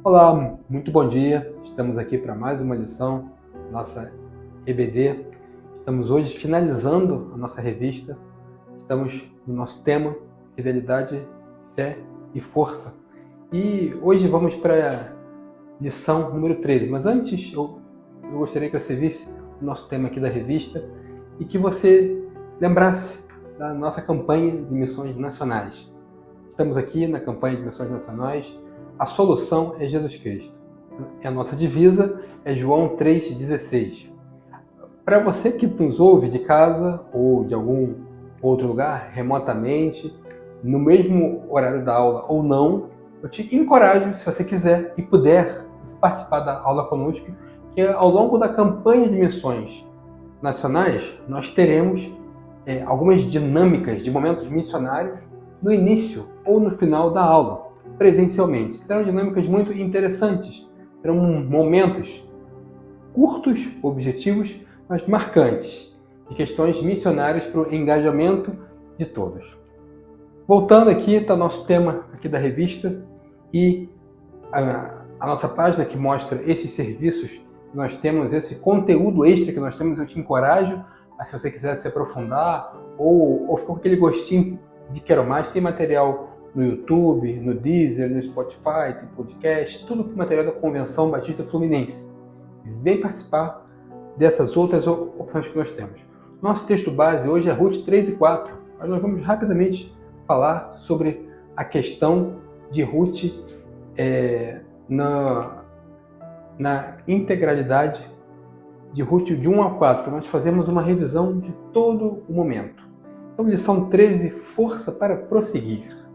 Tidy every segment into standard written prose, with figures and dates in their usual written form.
Olá, muito bom dia. Estamos aqui para mais uma lição, nossa EBD. Estamos hoje finalizando a nossa revista. Estamos no nosso tema, Fidelidade, Fé e Força. E hoje vamos para a lição número 13. Mas antes, eu gostaria que você visse o nosso tema aqui da revista e que você lembrasse da nossa campanha de missões nacionais. Estamos aqui na campanha de missões nacionais. A solução é Jesus Cristo. A nossa divisa é João 3,16. Para você que nos ouve de casa ou de algum outro lugar, remotamente, no mesmo horário da aula ou não, eu te encorajo, se você quiser e puder, participar da aula conosco, que ao longo da campanha de missões nacionais, nós teremos algumas dinâmicas de momentos missionários no início ou no final da aula, presencialmente. Serão dinâmicas muito interessantes, serão momentos curtos, objetivos, mas marcantes, de questões missionárias para o engajamento de todos. Voltando aqui, está nosso tema aqui da revista e a nossa página que mostra esses serviços que nós temos, esse conteúdo extra que nós temos. Eu te encorajo, se você quiser se aprofundar ou ficar com aquele gostinho de quero mais, tem material no YouTube, no Deezer, no Spotify, tem podcast, tudo com material da Convenção Batista Fluminense. Vem participar dessas outras opções que nós temos. Nosso texto base hoje é Ruth 3 e 4, mas nós vamos rapidamente falar sobre a questão de Ruth na integralidade de Ruth de 1 a 4, para nós fazermos uma revisão de todo o momento. Então, lição 13, força para prosseguir.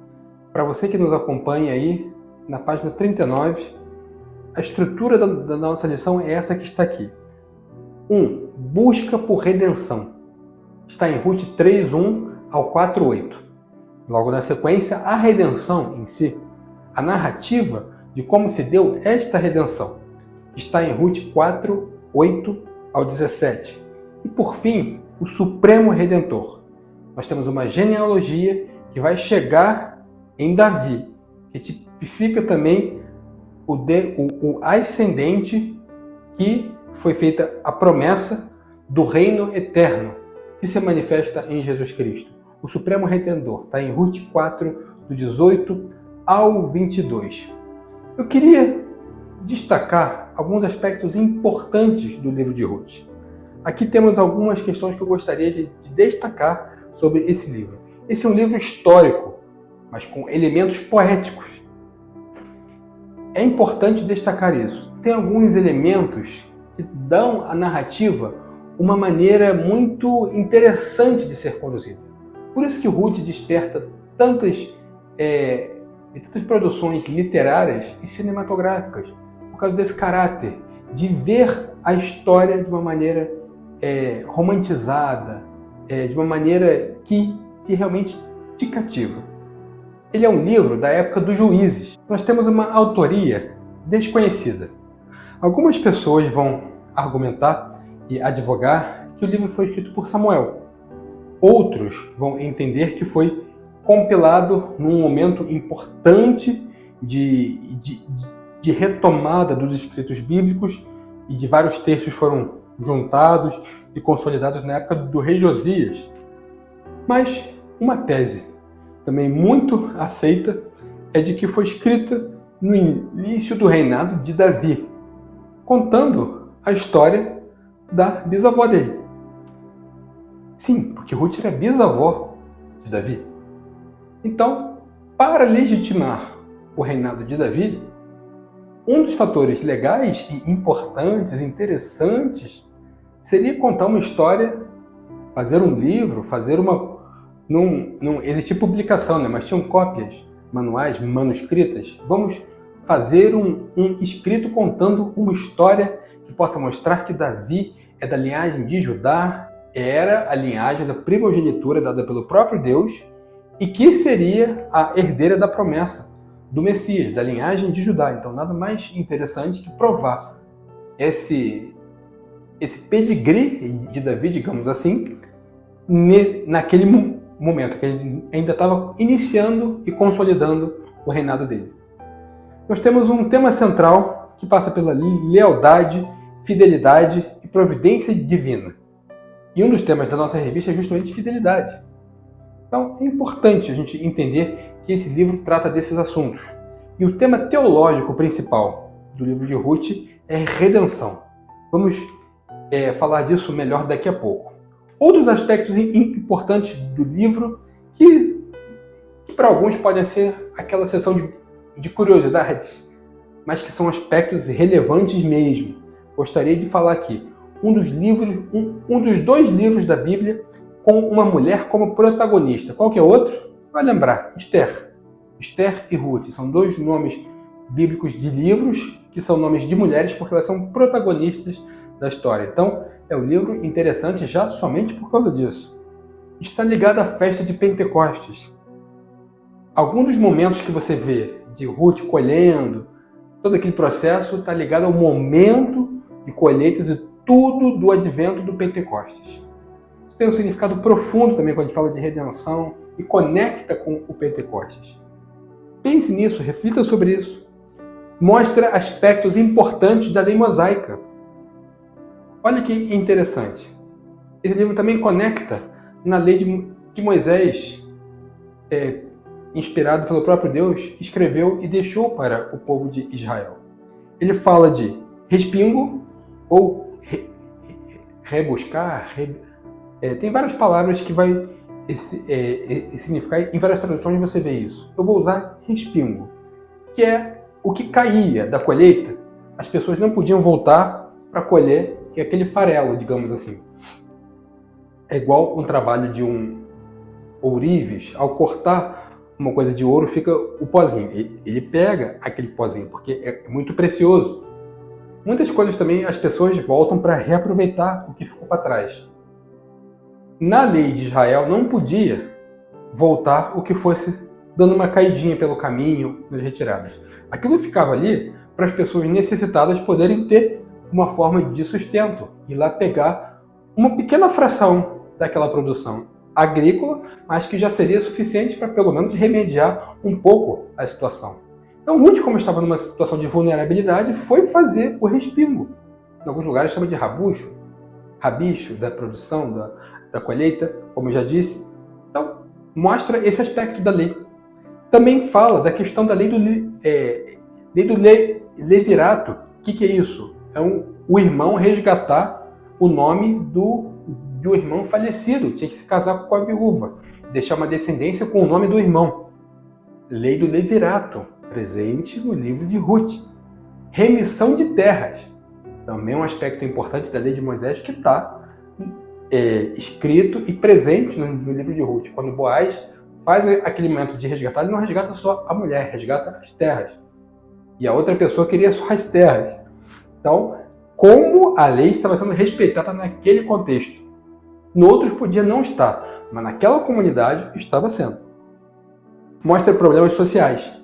Para você que nos acompanha aí, na página 39, a estrutura da nossa lição é essa que está aqui. 1. Busca por redenção. Está em Ruth 3, 1 ao 4, 8. Logo na sequência, a redenção em si, a narrativa de como se deu esta redenção, está em Ruth 4, 8 ao 17. E por fim, o Supremo Redentor. Nós temos uma genealogia que vai chegar em Davi, que tipifica também o ascendente que foi feita a promessa do reino eterno, que se manifesta em Jesus Cristo. O Supremo Redentor está em Ruth 4, do 18 ao 22. Eu queria destacar alguns aspectos importantes do livro de Ruth. Aqui temos algumas questões que eu gostaria de destacar sobre esse livro. Esse é um livro histórico, mas com elementos poéticos. É importante destacar isso. Tem alguns elementos que dão à narrativa uma maneira muito interessante de ser conduzida. Por isso que Ruth desperta tantas produções literárias e cinematográficas, por causa desse caráter de ver a história de uma maneira romantizada, de uma maneira que realmente te cativa. Ele é um livro da época dos juízes. Nós temos uma autoria desconhecida. Algumas pessoas vão argumentar e advogar que o livro foi escrito por Samuel. Outros vão entender que foi compilado num momento importante de retomada dos escritos bíblicos e de vários textos foram juntados e consolidados na época do rei Josias. Mas uma tese também muito aceita é de que foi escrita no início do reinado de Davi, contando a história da bisavó dele. Sim, porque Ruth era bisavó de Davi. Então, para legitimar o reinado de Davi, um dos fatores legais e importantes, interessantes, seria contar uma história, fazer um livro, não existia publicação, né? Mas tinham cópias, manuais, manuscritas. Vamos fazer um escrito contando uma história que possa mostrar que Davi é da linhagem de Judá, era a linhagem da primogenitura dada pelo próprio Deus e que seria a herdeira da promessa do Messias, da linhagem de Judá. Então, nada mais interessante que provar esse pedigree de Davi, digamos assim, naquele momento que ele ainda estava iniciando e consolidando o reinado dele. nós temos um tema central que passa pela lealdade, fidelidade e providência divina. E um dos temas da nossa revista é justamente fidelidade. Então, é importante a gente entender que esse livro trata desses assuntos. E o tema teológico principal do livro de Ruth é redenção. Vamos falar disso melhor daqui a pouco. Outros aspectos importantes do livro que para alguns podem ser aquela seção de curiosidades, mas que são aspectos relevantes mesmo. Gostaria de falar aqui um dos dois livros da Bíblia com uma mulher como protagonista. Qual que é outro? Você vai lembrar, Esther. Esther e Ruth são dois nomes bíblicos de livros que são nomes de mulheres porque elas são protagonistas da história. Então, é um livro interessante já somente por causa disso. Está ligado à festa de Pentecostes. Alguns dos momentos que você vê de Ruth colhendo, todo aquele processo está ligado ao momento de colheitas e tudo do advento do Pentecostes. Tem um significado profundo também quando a gente fala de redenção e conecta com o Pentecostes. Pense nisso, reflita sobre isso. Mostra aspectos importantes da lei mosaica. Olha que interessante. Esse livro também conecta na lei que Moisés, inspirado pelo próprio Deus, escreveu e deixou para o povo de Israel. Ele fala de respingo ou rebuscar, tem várias palavras que vai significar, em várias traduções você vê isso. Eu vou usar respingo, que é o que caía da colheita, as pessoas não podiam voltar para colher aquele farelo, digamos assim. É igual um trabalho de um ourives, ao cortar uma coisa de ouro fica o pozinho. Ele pega aquele pozinho, porque é muito precioso. Muitas coisas também as pessoas voltam para reaproveitar o que ficou para trás. Na lei de Israel não podia voltar o que fosse dando uma caidinha pelo caminho, nas retiradas. Aquilo ficava ali para as pessoas necessitadas poderem ter uma forma de sustento, ir lá pegar uma pequena fração daquela produção agrícola, mas que já seria suficiente para pelo menos remediar um pouco a situação. Então Ruth, como estava numa situação de vulnerabilidade, foi fazer o respingo. Em alguns lugares chama de rabicho da produção, da colheita, como eu já disse. Então, mostra esse aspecto da lei. Também fala da questão da lei do levirato. O que é isso? É o irmão resgatar o nome do irmão falecido. Tinha que se casar com a viúva, deixar uma descendência com o nome do irmão. Lei do levirato, presente no livro de Ruth. Remissão de terras. Também um aspecto importante da lei de Moisés que está escrito e presente no livro de Ruth. Quando Boaz faz aquele momento de resgatar, ele não resgata só a mulher, resgata as terras. E a outra pessoa queria só as terras. Então, como a lei estava sendo respeitada naquele contexto. No outros podia não estar, mas naquela comunidade estava sendo. Mostra problemas sociais.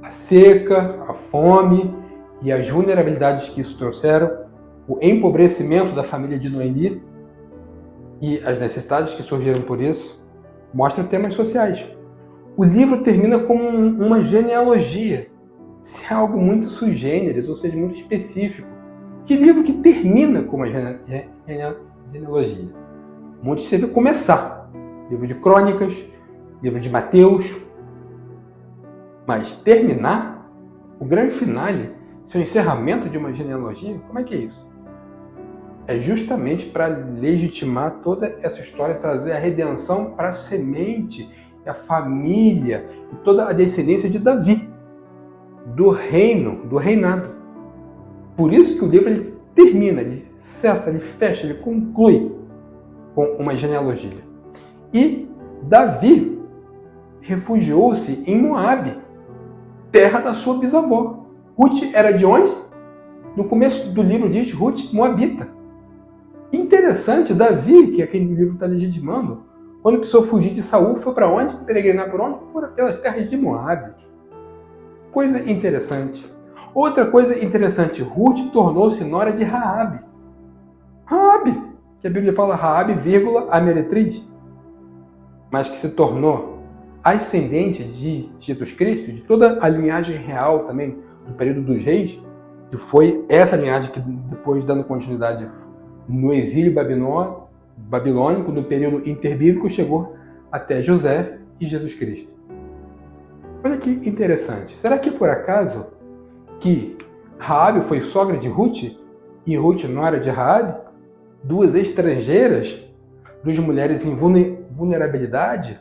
A seca, a fome e as vulnerabilidades que isso trouxeram, o empobrecimento da família de Noemi e as necessidades que surgiram por isso, mostra temas sociais. O livro termina com uma genealogia. Isso é algo muito sui generis, ou seja, muito específico. Que livro que termina com uma genealogia? Muitos você vê começar. Livro de Crônicas, livro de Mateus. Mas terminar, o grande finale, seu encerramento de uma genealogia, como é que é isso? É justamente para legitimar toda essa história, trazer a redenção para a semente, a família e toda a descendência de Davi, do reinado. Por isso que o livro ele termina, ele cessa, ele fecha, ele conclui com uma genealogia. E Davi refugiou-se em Moabe, terra da sua bisavó. Ruth era de onde? No começo do livro diz Ruth, moabita. Interessante, Davi, que aquele livro está legitimando, quando precisou fugir de Saul, foi para onde? Peregrinar por onde? Pelas terras de Moabe. Coisa interessante. Outra coisa interessante, Ruth tornou-se nora de Raabe. Raabe, que a Bíblia fala Raabe, a meretriz, mas que se tornou ascendente de Jesus Cristo, de toda a linhagem real também do período dos reis, que foi essa linhagem que depois, dando continuidade no exílio babilônico, no período interbíblico, chegou até José e Jesus Cristo. Olha que interessante. Será que por acaso que Raabe foi sogra de Ruth e Ruth nora de Raabe? Duas estrangeiras, duas mulheres em vulnerabilidade,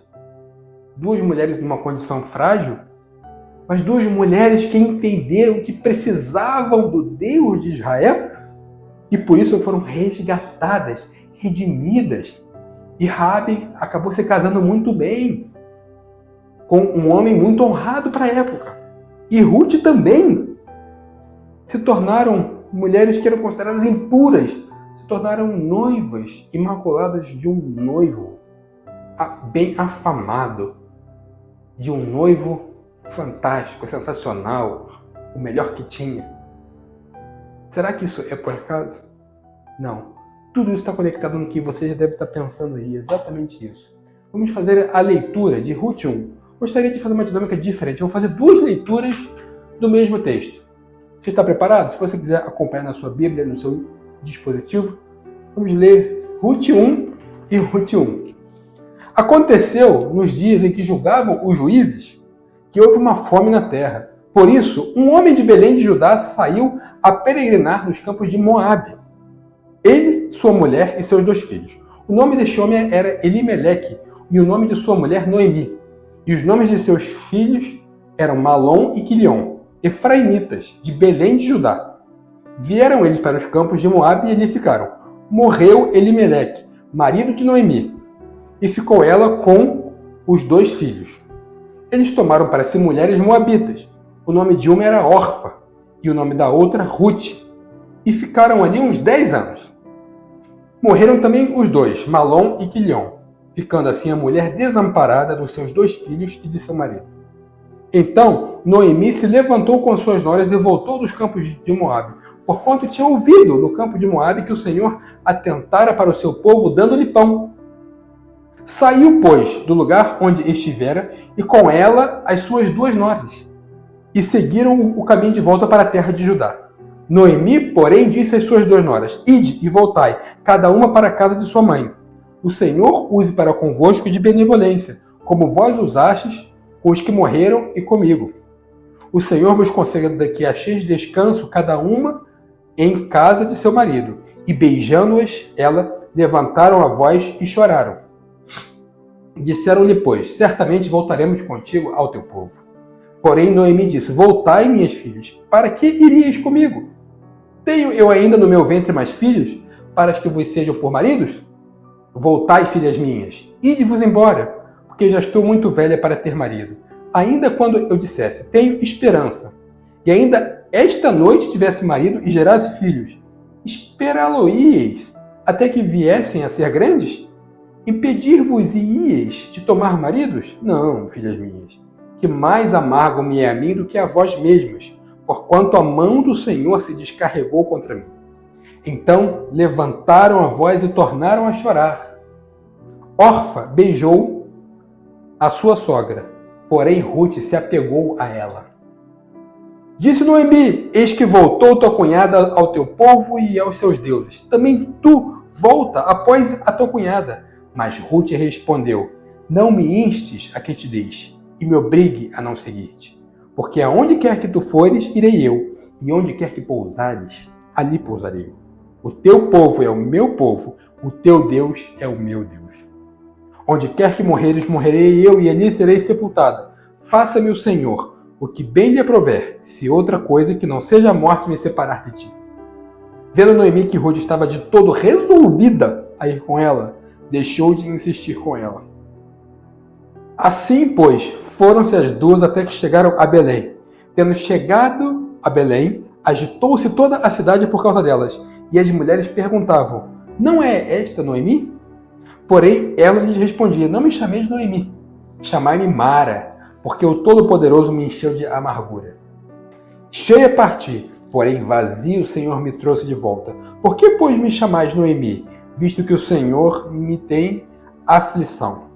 duas mulheres numa condição frágil, mas duas mulheres que entenderam que precisavam do Deus de Israel e por isso foram resgatadas, redimidas. E Raabe acabou se casando muito bem com um homem muito honrado para a época. E Ruth também se tornaram mulheres que eram consideradas impuras, se tornaram noivas imaculadas de um noivo bem afamado, de um noivo fantástico, sensacional, o melhor que tinha. Será que isso é por acaso? Não. Tudo isso está conectado no que você já deve estar pensando aí, exatamente isso. Vamos fazer a leitura de Ruth 1. Gostaria de fazer uma dinâmica diferente. Vou fazer duas leituras do mesmo texto. Você está preparado? Se você quiser acompanhar na sua Bíblia, no seu dispositivo, vamos ler Ruth 1 e Ruth 1. Aconteceu nos dias em que julgavam os juízes que houve uma fome na terra. Por isso, um homem de Belém de Judá saiu a peregrinar nos campos de Moabe. Ele, sua mulher e seus 2 filhos. O nome deste homem era Elimeleque e o nome de sua mulher Noemi. E os nomes de seus filhos eram Malom e Quilion, efraimitas, de Belém de Judá. Vieram eles para os campos de Moabe e ali ficaram. Morreu Elimeleque, marido de Noemi, e ficou ela com os 2 filhos. Eles tomaram para si mulheres moabitas. O nome de uma era Orfa e o nome da outra Ruth. E ficaram ali uns 10 anos. Morreram também os 2, Malom e Quilion, ficando assim a mulher desamparada dos seus 2 filhos e de seu marido. Então Noemi se levantou com suas noras e voltou dos campos de Moabe, porquanto tinha ouvido no campo de Moabe que o Senhor atentara para o seu povo, dando-lhe pão. Saiu, pois, do lugar onde estivera, e com ela as suas 2 noras, e seguiram o caminho de volta para a terra de Judá. Noemi, porém, disse às suas 2 noras: Ide e voltai, cada uma para a casa de sua mãe. O Senhor use para convosco de benevolência, como vós usastes com os que morreram e comigo. O Senhor vos conceda que acheis descanso, cada uma em casa de seu marido. E beijando-as, ela levantaram a voz e choraram. Disseram-lhe, pois, certamente voltaremos contigo ao teu povo. Porém Noemi disse: Voltai, minhas filhas, para que irias comigo? Tenho eu ainda no meu ventre mais filhos, para que vos sejam por maridos? Voltai, filhas minhas, ide-vos embora, porque já estou muito velha para ter marido. Ainda quando eu dissesse, tenho esperança, e ainda esta noite tivesse marido e gerasse filhos, esperá-lo-íeis até que viessem a ser grandes? Impedir-vos-íeis de tomar maridos? Não, filhas minhas, que mais amargo me é a mim do que a vós mesmas, porquanto a mão do Senhor se descarregou contra mim. Então levantaram a voz e tornaram a chorar. Orfa beijou a sua sogra, porém Ruth se apegou a ela. Disse Noemi: Eis que voltou tua cunhada ao teu povo e aos seus deuses. Também tu volta após a tua cunhada. Mas Ruth respondeu: Não me instes a que te deixe, e me obrigue a não seguir-te. Porque aonde quer que tu fores, irei eu, e onde quer que pousares, ali pousarei. O teu povo é o meu povo, o teu Deus é o meu Deus. Onde quer que morreres, morrerei eu, e ali serei sepultada. Faça-me o Senhor o que bem lhe aprover, se outra coisa que não seja a morte me separar de ti. Vendo Noemi que Ruth estava de todo resolvida a ir com ela, deixou de insistir com ela. Assim, pois, foram-se as 2 até que chegaram a Belém. Tendo chegado a Belém, agitou-se toda a cidade por causa delas, e as mulheres perguntavam: Não é esta Noemi? Porém, ela lhes respondia: Não me chameis Noemi, chamai-me Mara, porque o Todo-Poderoso me encheu de amargura. Cheia parti, porém vazio o Senhor me trouxe de volta. Por que, pois, me chamais Noemi, visto que o Senhor me tem aflição?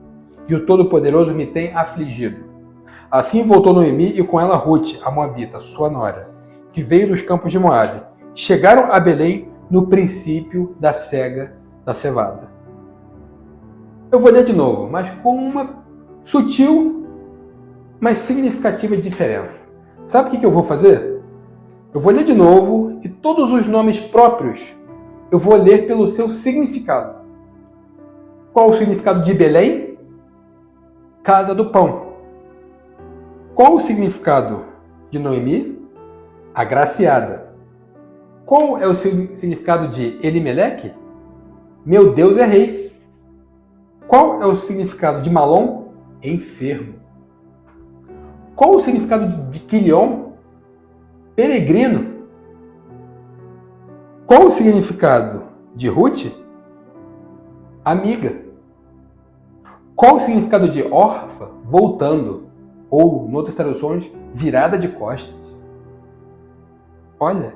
e o Todo-Poderoso me tem afligido. Assim voltou Noemi e com ela Rute, a Moabita, sua nora, que veio dos campos de Moabe. Chegaram a Belém no princípio da cega da cevada. Eu vou ler de novo, mas com uma sutil, mas significativa diferença. Sabe o que eu vou fazer? Eu vou ler de novo e todos os nomes próprios eu vou ler pelo seu significado. Qual o significado de Belém? Casa do pão. Qual o significado de Noemi? Agraciada. Qual é o significado de Elimeleque? Meu Deus é rei. Qual é o significado de Malom? Enfermo. Qual o significado de Quilion? Peregrino. Qual o significado de Ruth? Amiga. Qual o significado de órfã? Voltando. Ou, em outras traduções, virada de costas. Olha,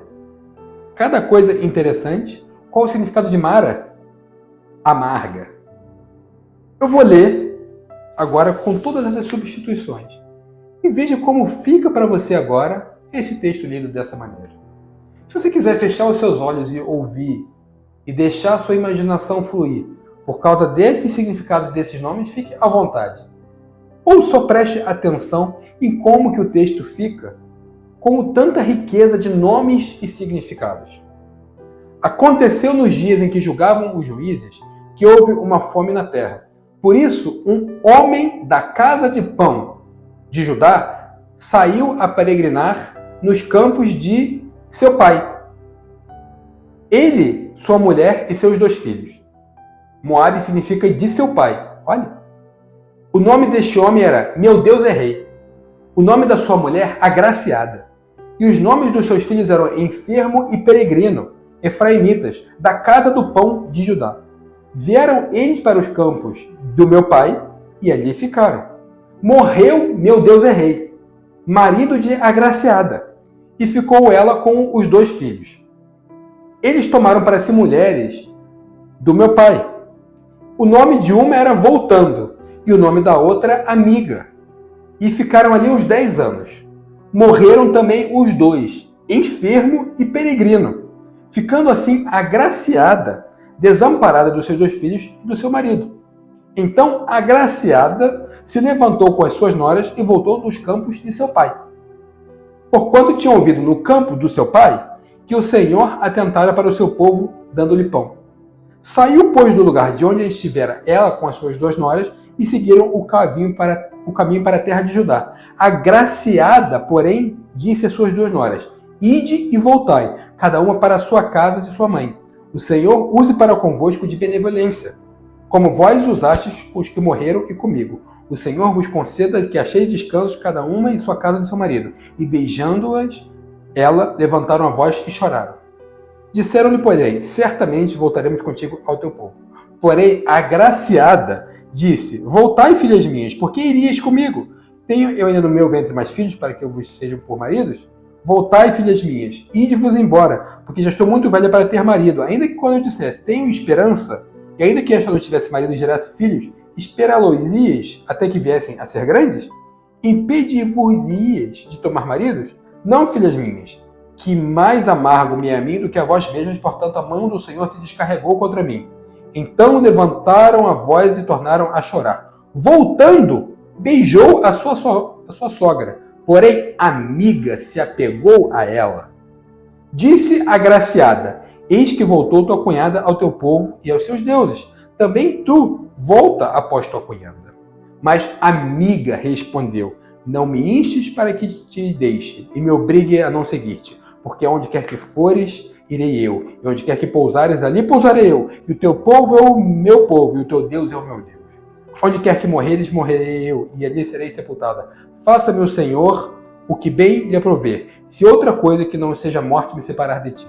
cada coisa interessante. Qual o significado de Mara? Amarga. Eu vou ler agora com todas essas substituições. E veja como fica para você agora esse texto lido dessa maneira. Se você quiser fechar os seus olhos e ouvir e deixar a sua imaginação fluir por causa desses significados desses nomes, fique à vontade. Ou só preste atenção em como que o texto fica com tanta riqueza de nomes e significados. Aconteceu nos dias em que julgavam os juízes que houve uma fome na terra. Por isso, um homem da casa de pão de Judá saiu a peregrinar nos campos de seu pai. Ele, sua mulher e seus 2 filhos. Moabe significa de seu pai. Olha. O nome deste homem era Meu Deus é Rei. O nome da sua mulher, Agraciada. E os nomes dos seus filhos eram Enfermo e Peregrino, efraimitas, da casa do pão de Judá. Vieram eles para os campos do meu pai e ali ficaram. Morreu Meu Deus é Rei, marido de Agraciada, e ficou ela com os 2 filhos. Eles tomaram para si mulheres do meu pai. O nome de uma era Voltando, e o nome da outra Amiga. E ficaram ali uns 10 anos. Morreram também os 2, Enfermo e Peregrino, ficando assim Agraciada, desamparada dos seus 2 filhos e do seu marido. Então Agraciada se levantou com as suas noras e voltou dos campos de seu pai. Porquanto tinha ouvido no campo do seu pai que o Senhor atentara para o seu povo, dando-lhe pão. Saiu, pois, do lugar de onde estivera ela com as suas 2 noras e seguiram o caminho para a terra de Judá. Agraciada, porém, disse às suas 2 noras: Ide e voltai, cada uma para a sua casa de sua mãe. O Senhor use para convosco de benevolência, como vós usastes os que morreram e comigo. O Senhor vos conceda que acheis descanso cada uma em sua casa de seu marido. E beijando-as, ela levantaram a voz e choraram. Disseram-lhe, porém, certamente voltaremos contigo ao teu povo. Porém, Agraciada disse: Voltai, filhas minhas, porque irias comigo? Tenho eu ainda no meu ventre mais filhos para que eu vos sejam por maridos? Voltai, filhas minhas, ide-vos embora, porque já estou muito velha para ter marido. Ainda que quando eu dissesse, tenho esperança, e ainda que esta não tivesse marido e gerasse filhos, esperá-los-ias até que viessem a ser grandes? Impedi-vos-ias de tomar maridos? Não, filhas minhas, que mais amargo me é a mim do que a vós mesmas, portanto a mão do Senhor se descarregou contra mim. Então levantaram a voz e tornaram a chorar. Voltando, beijou a sua sogra, porém Amiga se apegou a ela. Disse Agraciada: Eis que voltou tua cunhada ao teu povo e aos seus deuses. Também tu volta após tua cunhada. Mas Amiga respondeu: Não me instes para que te deixe e me obrigue a não seguir-te, porque onde quer que fores, irei eu, e onde quer que pousares, ali pousarei eu, e o teu povo é o meu povo, e o teu Deus é o meu Deus. Onde quer que morreres, morrerei eu, e ali serei sepultada. Faça-me o Senhor o que bem lhe aprover, se outra coisa que não seja morte me separar de ti.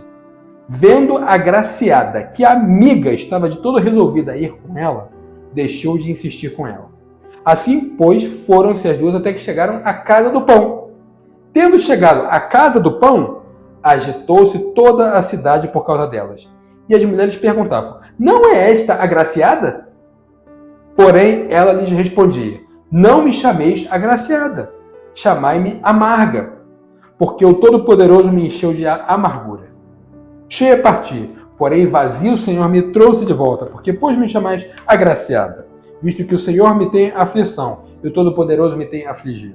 Vendo Agraciada que a Amiga estava de todo resolvida a ir com ela, deixou de insistir com ela. Assim, pois, foram-se as 2 até que chegaram à casa do pão. Tendo chegado à casa do pão, agitou-se toda a cidade por causa delas. E as mulheres perguntavam: Não é esta Agraciada? Porém, ela lhes respondia: não me chameis agraciada, chamai-me amarga, porque o Todo-Poderoso me encheu de amargura. Cheia parti, porém vazio o Senhor me trouxe de volta, porque pois me chamais agraciada, visto que o Senhor me tem aflição e o Todo-Poderoso me tem afligido.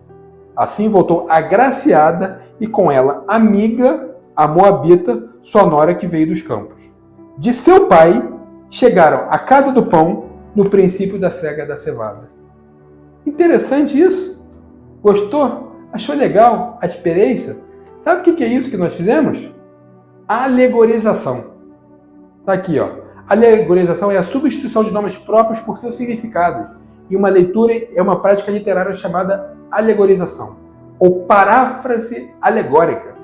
Assim voltou agraciada e com ela amiga, a moabita, sua nora que veio dos campos. De seu pai chegaram à casa do pão no princípio da cega da cevada. Interessante isso? Gostou? Achou legal a experiência? Sabe o que é isso que nós fizemos? Alegorização. Está aqui, ó. Alegorização é a substituição de nomes próprios por seus significados. E uma leitura é uma prática literária chamada alegorização, ou paráfrase alegórica.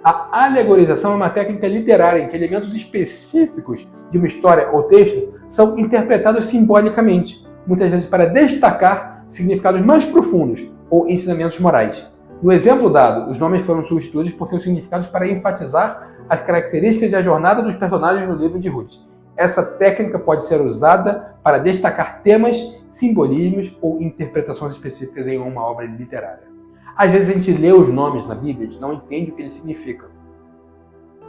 A alegorização é uma técnica literária em que elementos específicos de uma história ou texto são interpretados simbolicamente, muitas vezes para destacar significados mais profundos ou ensinamentos morais. No exemplo dado, os nomes foram substituídos por seus significados para enfatizar as características e a jornada dos personagens no livro de Ruth. Essa técnica pode ser usada para destacar temas, simbolismos ou interpretações específicas em uma obra literária. Às vezes a gente lê os nomes na Bíblia e a gente não entende o que eles significam.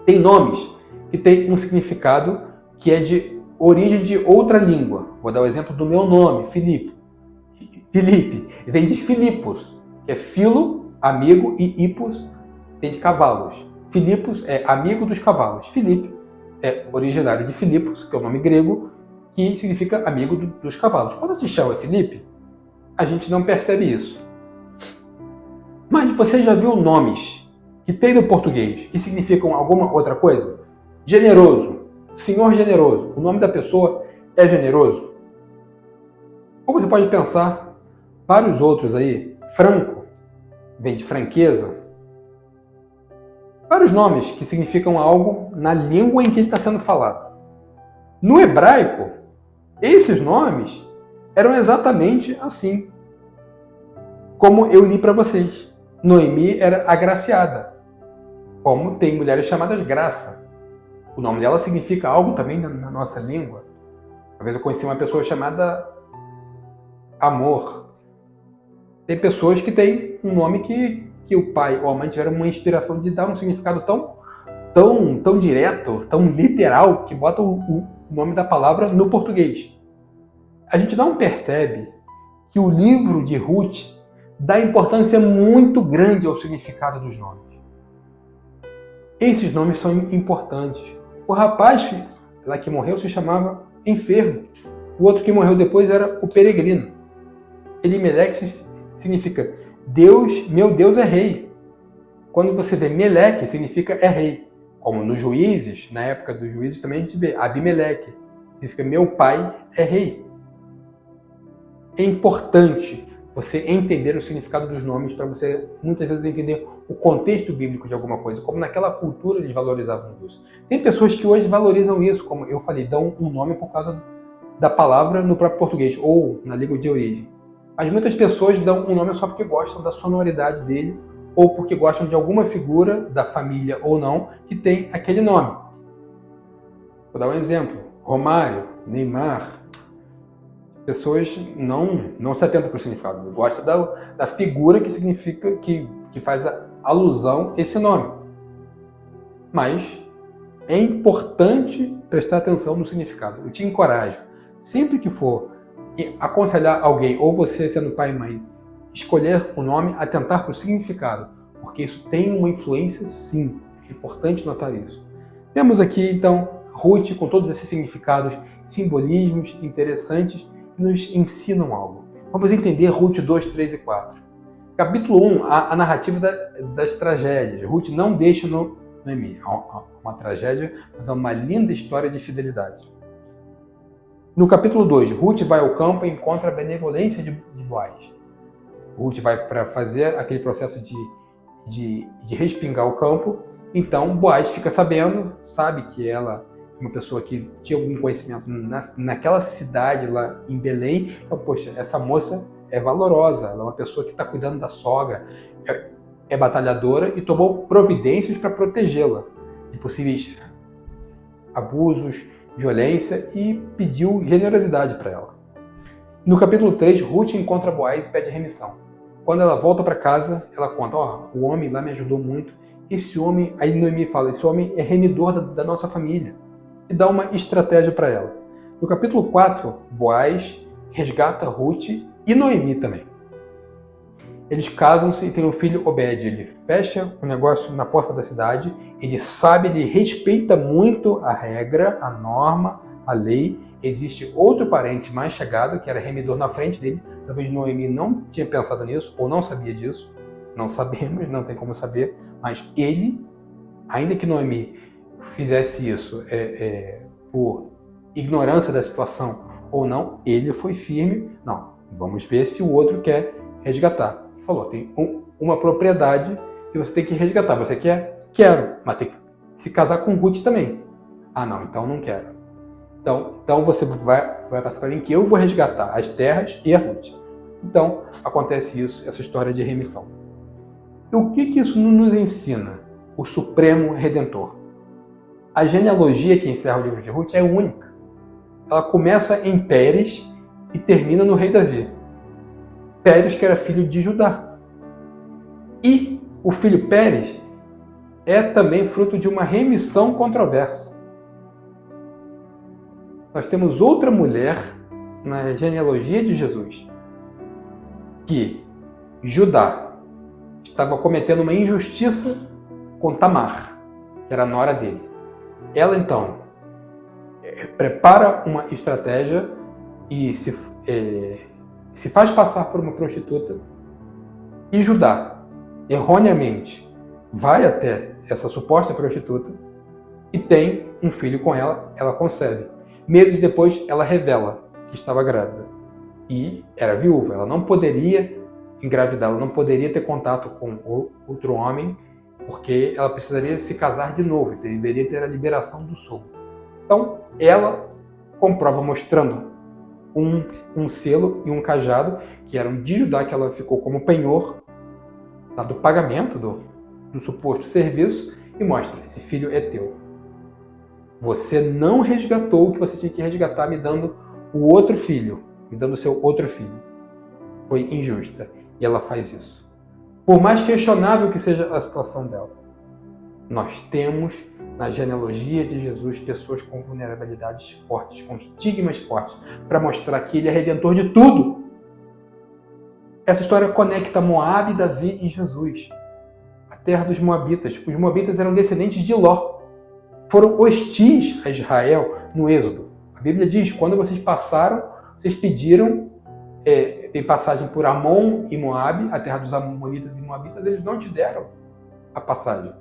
Tem nomes que têm um significado que é de origem de outra língua. Vou dar o exemplo do meu nome, Filipe. Filipe vem de Filipos, que é filo, amigo, e hipos vem de cavalos. Filipos é amigo dos cavalos. Filipe é originário de Filipos, que é o nome grego, que significa amigo dos cavalos. Quando te chama Filipe, a gente não percebe isso. Mas você já viu nomes que tem no português que significam alguma outra coisa? Generoso, senhor generoso. O nome da pessoa é generoso. Ou você pode pensar vários outros aí. Franco, vem de franqueza. Vários nomes que significam algo na língua em que ele está sendo falado. No hebraico, esses nomes eram exatamente assim, como eu li para vocês. Noemi era agraciada, como tem mulheres chamadas Graça. O nome dela significa algo também na nossa língua. Uma vez eu conheci uma pessoa chamada Amor. Tem pessoas que têm um nome que o pai ou a mãe tiveram uma inspiração de dar um significado tão direto, tão literal, que bota o nome da palavra no português. A gente não percebe que o livro de Ruth dá importância muito grande ao significado dos nomes. Esses nomes são importantes. O rapaz lá que morreu se chamava Enfermo. O outro que morreu depois era o Peregrino. Elimeleque significa Deus, meu Deus é rei. Quando você vê Meleque, significa é rei. Como nos Juízes, na época dos Juízes também a gente vê Abimeleque. Significa meu pai é rei. É importante você entender o significado dos nomes para você muitas vezes entender o contexto bíblico de alguma coisa, como naquela cultura eles valorizavam isso. Tem pessoas que hoje valorizam isso, como eu falei, dão um nome por causa da palavra no próprio português ou na língua de origem. Mas muitas pessoas dão um nome só porque gostam da sonoridade dele ou porque gostam de alguma figura da família ou não que tem aquele nome. Vou dar um exemplo. Romário, Neymar. Pessoas não se atentam para o significado, gostam da figura que significa, que faz a alusão a esse nome. Mas é importante prestar atenção no significado. Eu te encorajo, sempre que for aconselhar alguém, ou você sendo pai e mãe, escolher o nome, atentar para o significado, porque isso tem uma influência, sim. É importante notar isso. Temos aqui, então, Ruth com todos esses significados, simbolismos interessantes, nos ensinam algo. Vamos entender Ruth 2, 3 e 4. Capítulo 1, a narrativa das tragédias. Ruth não deixa Noemi. Uma tragédia, mas é uma linda história de fidelidade. No capítulo 2, Ruth vai ao campo e encontra a benevolência de Boaz. Ruth vai para fazer aquele processo de respingar o campo. Então Boaz fica sabendo, sabe que ela uma pessoa que tinha algum conhecimento naquela cidade lá em Belém. Então, poxa, essa moça é valorosa, ela é uma pessoa que está cuidando da sogra, é batalhadora e tomou providências para protegê-la de possíveis abusos, violência e pediu generosidade para ela. No capítulo 3, Ruth encontra Boaz e pede remissão. Quando ela volta para casa, ela conta, o homem lá me ajudou muito. Esse homem, aí Noemi fala, esse homem é remidor da nossa família. E dá uma estratégia para ela. No capítulo 4, Boaz resgata Ruth e Noemi também. Eles casam-se e tem um filho Obed. Ele fecha o negócio na porta da cidade, ele sabe, ele respeita muito a regra, a norma, a lei. Existe outro parente mais chegado, que era remidor na frente dele. Talvez Noemi não tinha pensado nisso, ou não sabia disso. Não sabemos, não tem como saber. Mas ele, ainda que Noemi fizesse isso por ignorância da situação ou não, ele foi firme. Não, vamos ver se o outro quer resgatar. Ele falou, tem uma propriedade que você tem que resgatar. Você quer? Quero, mas tem que se casar com Ruth também. Ah, não, então não quero. Então você vai passar para mim que eu vou resgatar as terras e a Ruth. Então acontece isso, essa história de remissão. E o que isso nos ensina? O Supremo Redentor. A genealogia que encerra o livro de Ruth é única. Ela começa em Pérez e termina no rei Davi. Pérez, que era filho de Judá. E o filho Pérez é também fruto de uma remissão controversa. Nós temos outra mulher na genealogia de Jesus que Judá estava cometendo uma injustiça com Tamar, que era a nora dele. Ela, então, prepara uma estratégia e se faz passar por uma prostituta. E Judá, erroneamente, vai até essa suposta prostituta e tem um filho com ela, ela concebe. Meses depois, ela revela que estava grávida e era viúva. Ela não poderia engravidar, ela não poderia ter contato com outro homem, porque ela precisaria se casar de novo, deveria ter a liberação do sogro. Então, ela comprova mostrando um selo e um cajado, que eram de Judá, que ela ficou como penhor do pagamento do suposto serviço, e mostra, esse filho é teu. Você não resgatou o que você tinha que resgatar me dando o outro filho, me dando o seu outro filho. Foi injusta. E ela faz isso. Por mais questionável que seja a situação dela, nós temos na genealogia de Jesus pessoas com vulnerabilidades fortes, com estigmas fortes, para mostrar que ele é redentor de tudo. Essa história conecta Moabe, Davi e Jesus. A terra dos Moabitas. Os Moabitas eram descendentes de Ló. Foram hostis a Israel no Êxodo. A Bíblia diz, quando vocês passaram, vocês pediram tem passagem por Amon e Moabe, a terra dos Amonitas e Moabitas, eles não te deram a passagem.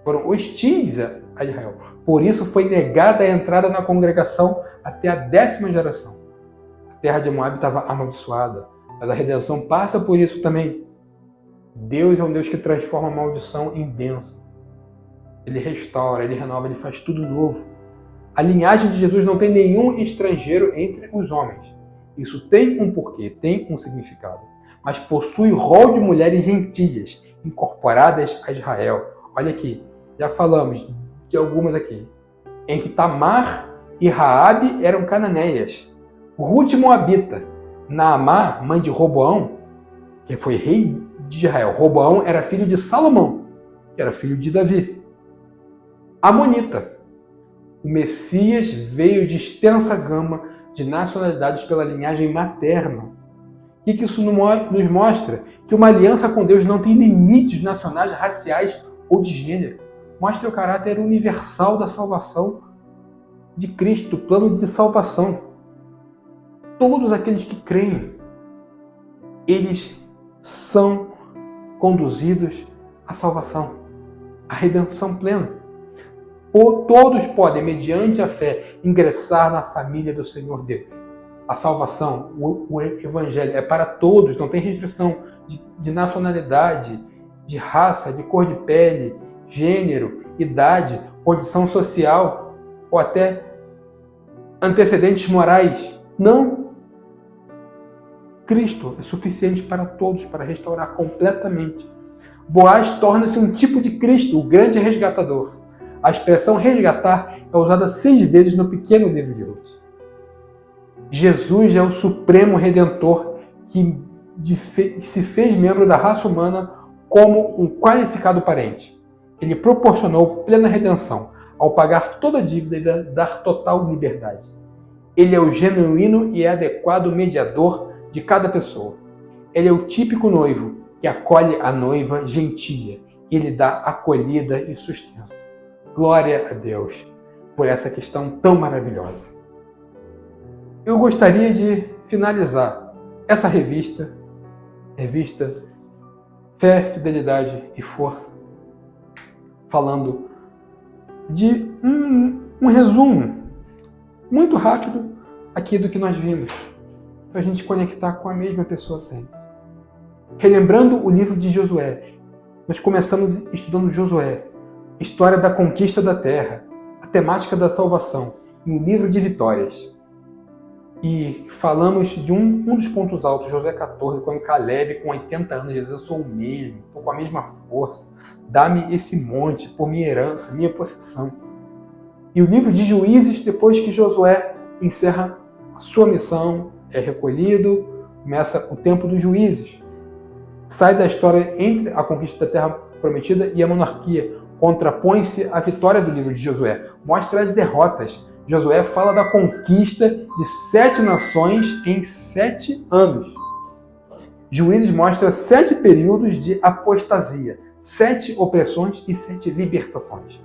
Foram hostis a Israel. Por isso foi negada a entrada na congregação até a 10ª geração. A terra de Moabe estava amaldiçoada, mas a redenção passa por isso também. Deus é um Deus que transforma a maldição em bênção. Ele restaura, ele renova, ele faz tudo novo. A linhagem de Jesus não tem nenhum estrangeiro entre os homens. Isso tem um porquê, tem um significado. Mas possui rol de mulheres gentias, incorporadas a Israel. Olha aqui, já falamos de algumas aqui. Em que Tamar e Raabe eram cananeias. Ruth moabita. Naamá, mãe de Roboão, que foi rei de Israel. Roboão era filho de Salomão, que era filho de Davi. Amonita. O Messias veio de extensa gama de nacionalidades pela linhagem materna. O que isso nos mostra? Que uma aliança com Deus não tem limites nacionais, raciais ou de gênero. Mostra o caráter universal da salvação de Cristo, do plano de salvação. Todos aqueles que creem, eles são conduzidos à salvação, à redenção plena. Todos podem, mediante a fé, ingressar na família do Senhor Deus. A salvação, o Evangelho é para todos, não tem restrição de nacionalidade, de raça, de cor de pele, gênero, idade, condição social ou até antecedentes morais. Não. Cristo é suficiente para todos, para restaurar completamente. Boaz torna-se um tipo de Cristo, o grande resgatador. A expressão resgatar é usada 6 vezes no pequeno livro de Ruth. Jesus é o supremo redentor que se fez membro da raça humana como um qualificado parente. Ele proporcionou plena redenção ao pagar toda a dívida e dar total liberdade. Ele é o genuíno e adequado mediador de cada pessoa. Ele é o típico noivo que acolhe a noiva gentia e lhe dá acolhida e sustento. Glória a Deus por essa questão tão maravilhosa. Eu gostaria de finalizar essa revista Fé, Fidelidade e Força, falando de um resumo muito rápido aqui do que nós vimos, para a gente conectar com a mesma pessoa sempre. Relembrando o livro de Josué, nós começamos estudando Josué, história da conquista da terra, a temática da salvação, um livro de vitórias. E falamos de um dos pontos altos, Josué 14, quando Caleb, com 80 anos, diz: eu sou o mesmo, estou com a mesma força, dá-me esse monte por minha herança, minha possessão. E o livro de Juízes, depois que Josué encerra a sua missão, é recolhido, começa o tempo dos juízes. Sai da história entre a conquista da terra prometida e a monarquia. Contrapõe-se a vitória do livro de Josué. Mostra as derrotas. Josué fala da conquista de 7 nações em 7 anos. Juízes mostra 7 períodos de apostasia, 7 opressões e 7 libertações.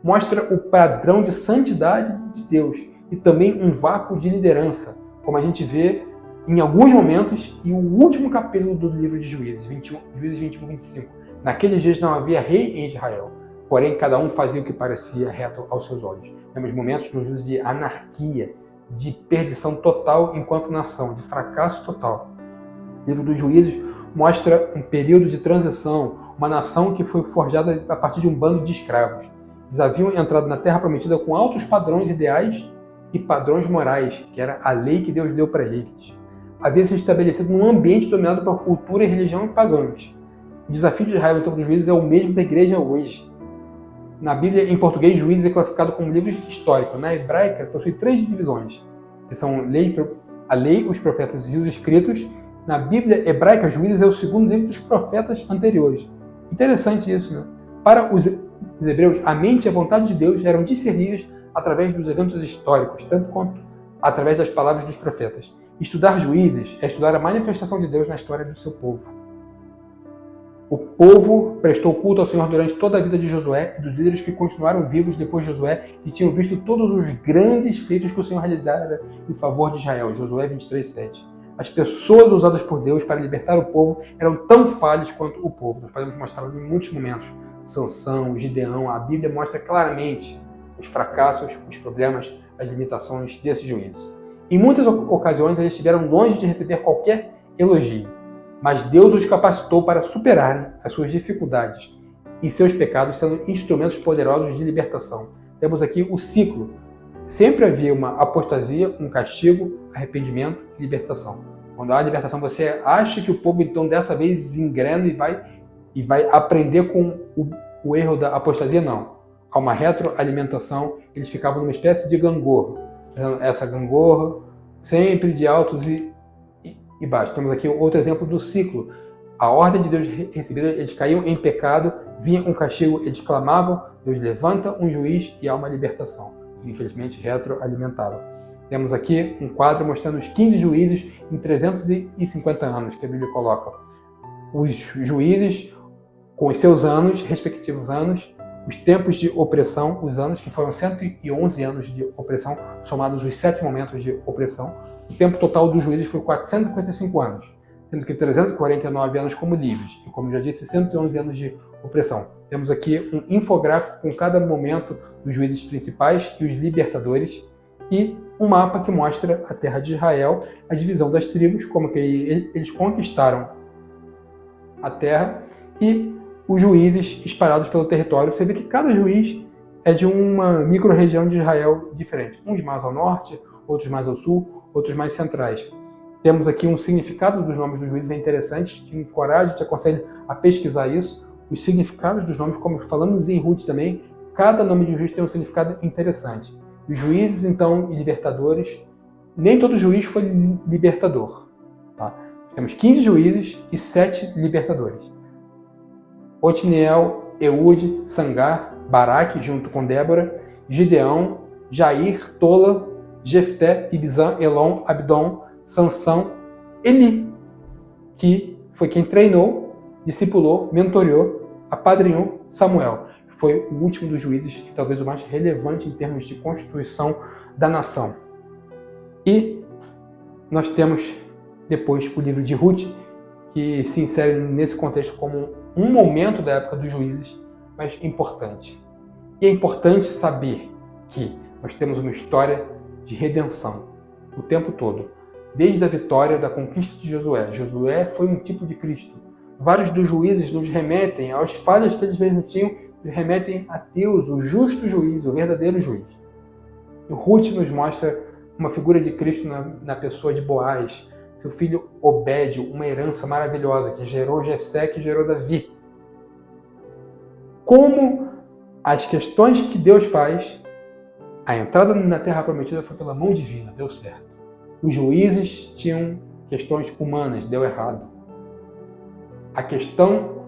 Mostra o padrão de santidade de Deus e também um vácuo de liderança, como a gente vê em alguns momentos e o último capítulo do livro de Juízes, Juízes 21, 25. Naqueles dias não havia rei em Israel, porém cada um fazia o que parecia reto aos seus olhos. Temos momentos nos dias de anarquia, de perdição total enquanto nação, de fracasso total. O livro dos Juízes mostra um período de transição, uma nação que foi forjada a partir de um bando de escravos. Eles haviam entrado na Terra Prometida com altos padrões ideais e padrões morais, que era a lei que Deus deu para eles. Havia se estabelecido num ambiente dominado por cultura e religião pagãs. O desafio de Israel no tempo dos Juízes é o mesmo da igreja hoje. Na Bíblia, em português, Juízes é classificado como livro histórico. Na hebraica, possui 3 divisões, que são a lei, os profetas e os escritos. Na Bíblia hebraica, Juízes é o segundo livro dos profetas anteriores. Interessante isso, né? Para os hebreus, a mente e a vontade de Deus eram discerníveis através dos eventos históricos, tanto quanto através das palavras dos profetas. Estudar Juízes é estudar a manifestação de Deus na história do seu povo. O povo prestou culto ao Senhor durante toda a vida de Josué e dos líderes que continuaram vivos depois de Josué e tinham visto todos os grandes feitos que o Senhor realizara em favor de Israel. Josué 23, 7. As pessoas usadas por Deus para libertar o povo eram tão falhas quanto o povo. Nós podemos mostrar em muitos momentos. Sansão, Gideão, a Bíblia mostra claramente os fracassos, os problemas, as limitações desses juízes. Em muitas ocasiões eles estiveram longe de receber qualquer elogio, mas Deus os capacitou para superarem as suas dificuldades e seus pecados, sendo instrumentos poderosos de libertação. Temos aqui o ciclo. Sempre havia uma apostasia, um castigo, arrependimento e libertação. Quando há libertação, você acha que o povo então dessa vez desengrena e vai aprender com o erro da apostasia? Não. Há uma retroalimentação, eles ficavam numa espécie de gangorra. Essa gangorra, sempre de altos e baixos. Temos aqui outro exemplo do ciclo. A ordem de Deus recebida, eles caíam em pecado, vinha um castigo, eles clamavam, Deus levanta um juiz e há uma libertação. Infelizmente, retroalimentaram. Temos aqui um quadro mostrando os 15 juízes em 350 anos, que a Bíblia coloca. Os juízes, com os seus anos, respectivos anos, os tempos de opressão, os anos que foram 111 anos de opressão, somados os 7 momentos de opressão. O tempo total dos juízes foi 455 anos, sendo que 349 anos como livres, e como já disse, 111 anos de opressão. Temos aqui um infográfico com cada momento dos juízes principais e os libertadores, e um mapa que mostra a terra de Israel, a divisão das tribos, como que eles conquistaram a terra, e os juízes espalhados pelo território. Você vê que cada juiz é de uma micro-região de Israel diferente. Uns mais ao norte, outros mais ao sul, outros mais centrais. Temos aqui um significado dos nomes dos juízes, é interessante, te encorajo, te aconselho a pesquisar isso. Os significados dos nomes, como falamos em Ruth também, cada nome de juiz tem um significado interessante. Os juízes, então, e libertadores, nem todo juiz foi libertador. Tá? Temos 15 juízes e 7 libertadores. Otniel, Eude, Sangar, Baraque, junto com Débora, Gideão, Jair, Tola, Jefté, Ibzan, Elon, Abdon, Sansão, Eli, que foi quem treinou, discipulou, mentoreou, apadrinhou Samuel. Foi o último dos juízes e talvez o mais relevante em termos de constituição da nação. E nós temos depois o livro de Ruth, que se insere nesse contexto como um momento da época dos juízes, mas importante. E é importante saber que nós temos uma história de redenção o tempo todo, desde a vitória da conquista de Josué. Josué foi um tipo de Cristo. Vários dos juízes nos remetem às falhas que eles mesmos tinham, nos remetem a Deus, o justo juiz, o verdadeiro juiz. E Ruth nos mostra uma figura de Cristo na pessoa de Boaz, seu filho Obed, uma herança maravilhosa que gerou Jessé, que gerou Davi. Como as questões que Deus faz, a entrada na Terra Prometida foi pela mão divina, deu certo. Os juízes tinham questões humanas, deu errado. A questão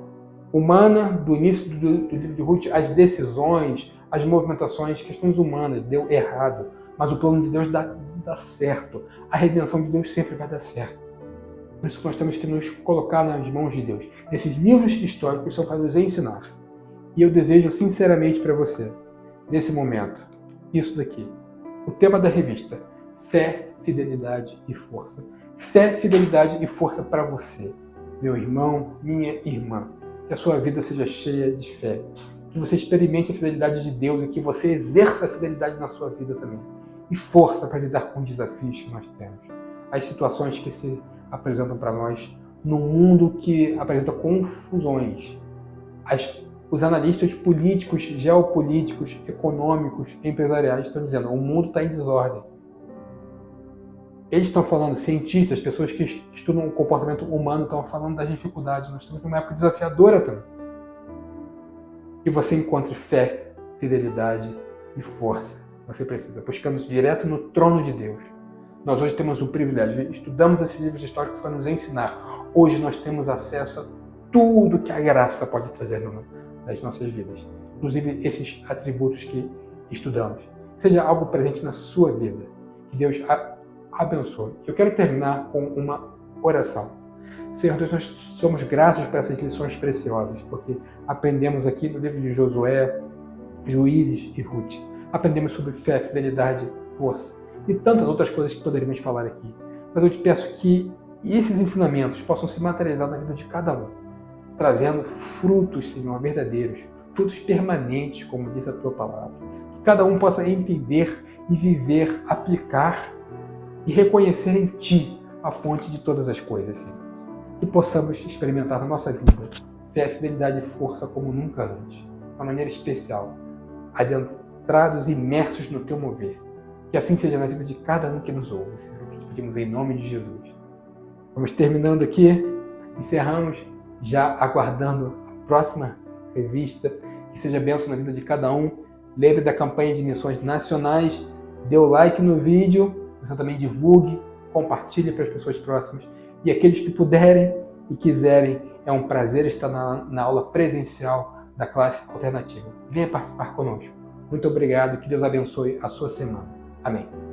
humana do início do livro de Ruth, as decisões, as movimentações, questões humanas, deu errado. Mas o plano de Deus dá certo. A redenção de Deus sempre vai dar certo. Por isso que nós temos que nos colocar nas mãos de Deus. Esses livros históricos são para nos ensinar. E eu desejo sinceramente para você, nesse momento, isso daqui. O tema da revista, fé, fidelidade e força. Fé, fidelidade e força para você, meu irmão, minha irmã. Que a sua vida seja cheia de fé. Que você experimente a fidelidade de Deus e que você exerça a fidelidade na sua vida também. E força para lidar com os desafios que nós temos. As situações que se apresentam para nós num mundo que apresenta confusões. Os analistas políticos, geopolíticos, econômicos, empresariais estão dizendo que o mundo está em desordem. Eles estão falando, cientistas, pessoas que estudam o comportamento humano estão falando das dificuldades. Nós estamos numa época desafiadora também. Que você encontre fé, fidelidade e força. Você precisa, buscando direto no trono de Deus. Nós hoje temos o privilégio, estudamos esses livros históricos para nos ensinar. Hoje nós temos acesso a tudo que a graça pode trazer nas nossas vidas. Inclusive esses atributos que estudamos. Seja algo presente na sua vida. Que Deus abençoe. Eu quero terminar com uma oração. Senhor Deus, nós somos gratos por essas lições preciosas, porque aprendemos aqui no livro de Josué, Juízes e Ruth. Aprendemos sobre fé, fidelidade, força e tantas outras coisas que poderíamos falar aqui. Mas eu te peço que esses ensinamentos possam se materializar na vida de cada um, trazendo frutos, Senhor, verdadeiros, frutos permanentes, como diz a Tua palavra. Que cada um possa entender e viver, aplicar e reconhecer em Ti a fonte de todas as coisas, Senhor. Que possamos experimentar na nossa vida fé, fidelidade e força como nunca antes, de uma maneira especial, adentrados e imersos no Teu mover. Que assim seja na vida de cada um que nos ouve, Senhor, que te pedimos em nome de Jesus. Vamos terminando aqui, encerramos, já aguardando a próxima revista, que seja bênção na vida de cada um. Lembre da campanha de missões nacionais, dê o like no vídeo, você também divulgue, compartilhe para as pessoas próximas. E aqueles que puderem e quiserem, é um prazer estar na aula presencial da classe alternativa. Venha participar conosco. Muito obrigado, que Deus abençoe a sua semana. Amém.